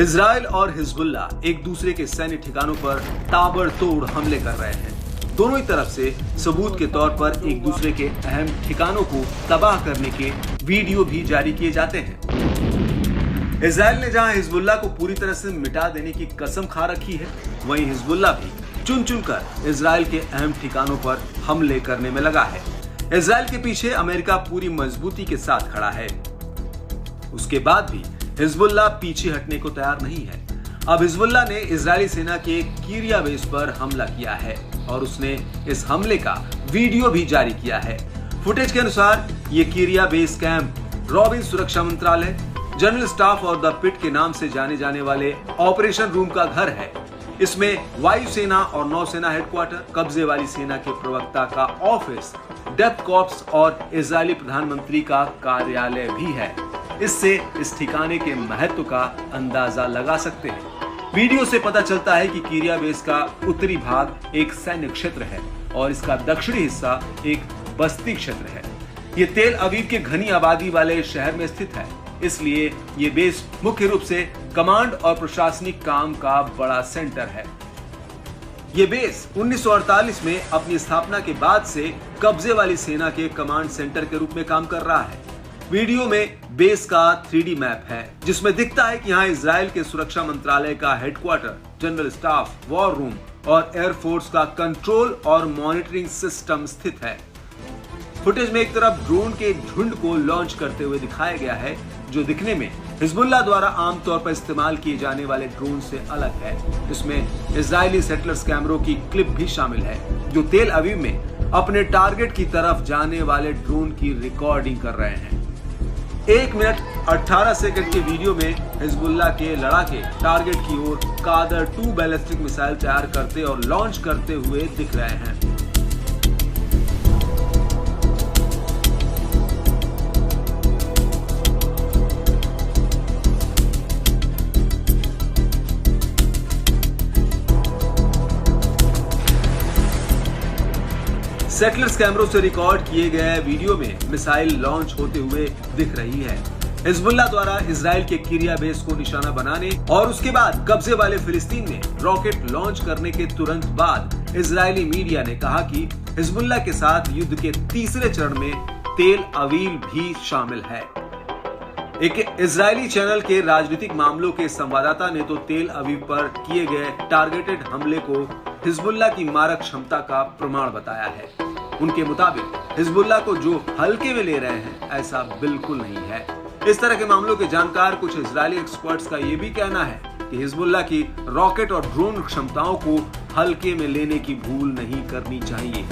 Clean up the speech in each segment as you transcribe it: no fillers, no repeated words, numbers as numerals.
Israel और Hezbollah एक दूसरे के सैन्य ठिकानों पर ताबड़तोड़ हमले कर रहे हैं। दोनों ही तरफ से सबूत के तौर पर एक दूसरे के अहम ठिकानों को तबाह करने के वीडियो भी जारी किए जाते हैं। इजराइल ने जहां हिजबुल्ला को पूरी तरह से मिटा देने की कसम खा रखी है, वहीं हिजबुल्ला भी चुन चुनकर इजराइल के अहम ठिकानों पर हमले करने में लगा है। इजराइल के पीछे अमेरिका पूरी मजबूती के साथ खड़ा है। उसके बाद भी हिजबुल्ला पीछे हटने को तैयार नहीं है। अब हिजबुल्ला ने इजरायली सेना के कीरिया बेस पर हमला किया है और उसने इस हमले का वीडियो भी जारी किया है। फुटेज के अनुसार ये कीरिया बेस कैंप रॉबिन सुरक्षा मंत्रालय, जनरल स्टाफ और द पिट के नाम से जाने जाने वाले ऑपरेशन रूम का घर है। इसमें वायुसेना और नौसेना हेडक्वार्टर, कब्जे वाली सेना के प्रवक्ता का ऑफिस, डेप्थ कॉर्प्स और इजरायली प्रधानमंत्री का कार्यालय भी है। इससे इस ठिकाने के महत्व का अंदाजा लगा सकते हैं। वीडियो से पता चलता है कि कीरिया बेस का उत्तरी भाग एक सैन्य क्षेत्र है और इसका दक्षिणी हिस्सा एक बस्ती क्षेत्र है। ये तेल अवीव के घनी आबादी वाले शहर में स्थित है, इसलिए ये बेस मुख्य रूप से कमांड और प्रशासनिक काम का बड़ा सेंटर है। ये बेस 1948 में अपनी स्थापना के बाद से कब्जे वाली सेना के कमांड सेंटर के रूप में काम कर रहा है। वीडियो में बेस का 3D मैप है, जिसमें दिखता है कि यहाँ इजराइल के सुरक्षा मंत्रालय का headquarter, general staff, war room और एयरफोर्स का कंट्रोल और मॉनिटरिंग सिस्टम स्थित है। फुटेज में एक तरफ ड्रोन के झुंड को लॉन्च करते हुए दिखाया गया है, जो दिखने में हिजबुल्ला द्वारा आमतौर पर इस्तेमाल किए जाने वाले ड्रोन से अलग है। इसमें इजरायली सेटलर्स कैमरों की क्लिप भी शामिल है, जो तेल अवीव में अपने टारगेट की तरफ जाने वाले ड्रोन की रिकॉर्डिंग कर रहे हैं। 1 मिनट 18 सेकंड के वीडियो में हिजबुल्ला के लड़ाके टारगेट की ओर कादर 2 बैलिस्टिक मिसाइल तैयार करते और लॉन्च करते हुए दिख रहे हैं। सेटलर्स कैमरों से रिकॉर्ड किए गए वीडियो में मिसाइल लॉन्च होते हुए दिख रही है। हिजबुल्ला द्वारा इजराइल के कीरिया बेस को निशाना बनाने और उसके बाद कब्जे वाले फिलिस्तीन में रॉकेट लॉन्च करने के तुरंत बाद इजरायली मीडिया ने कहा कि हिजबुल्ला के साथ युद्ध के तीसरे चरण में तेल अवीव भी शामिल है। एक इजरायली चैनल के राजनीतिक मामलों के संवाददाता ने तो तेल अवीव पर किए गए टारगेटेड हमले को हिजबुल्ला की मारक क्षमता का प्रमाण बताया है। उनके मुताबिक हिजबुल्ला को जो हल्के में ले रहे हैं, ऐसा बिल्कुल नहीं है। इस तरह के मामलों के जानकार कुछ इजरायली एक्सपर्ट्स का यह भी कहना है कि हिजबुल्ला की रॉकेट और ड्रोन क्षमताओं को हल्के में लेने की भूल नहीं करनी चाहिए।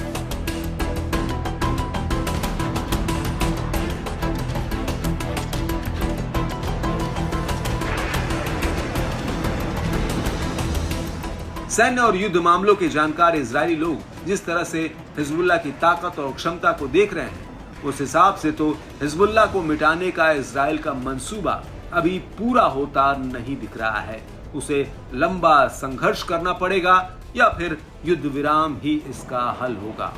सैन्य और युद्ध मामलों के जानकार इजरायली लोग जिस तरह से हिजबुल्ला की ताकत और क्षमता को देख रहे हैं, उस हिसाब से तो हिजबुल्ला को मिटाने का इजराइल का मंसूबा अभी पूरा होता नहीं दिख रहा है। उसे लंबा संघर्ष करना पड़ेगा या फिर युद्ध विराम ही इसका हल होगा।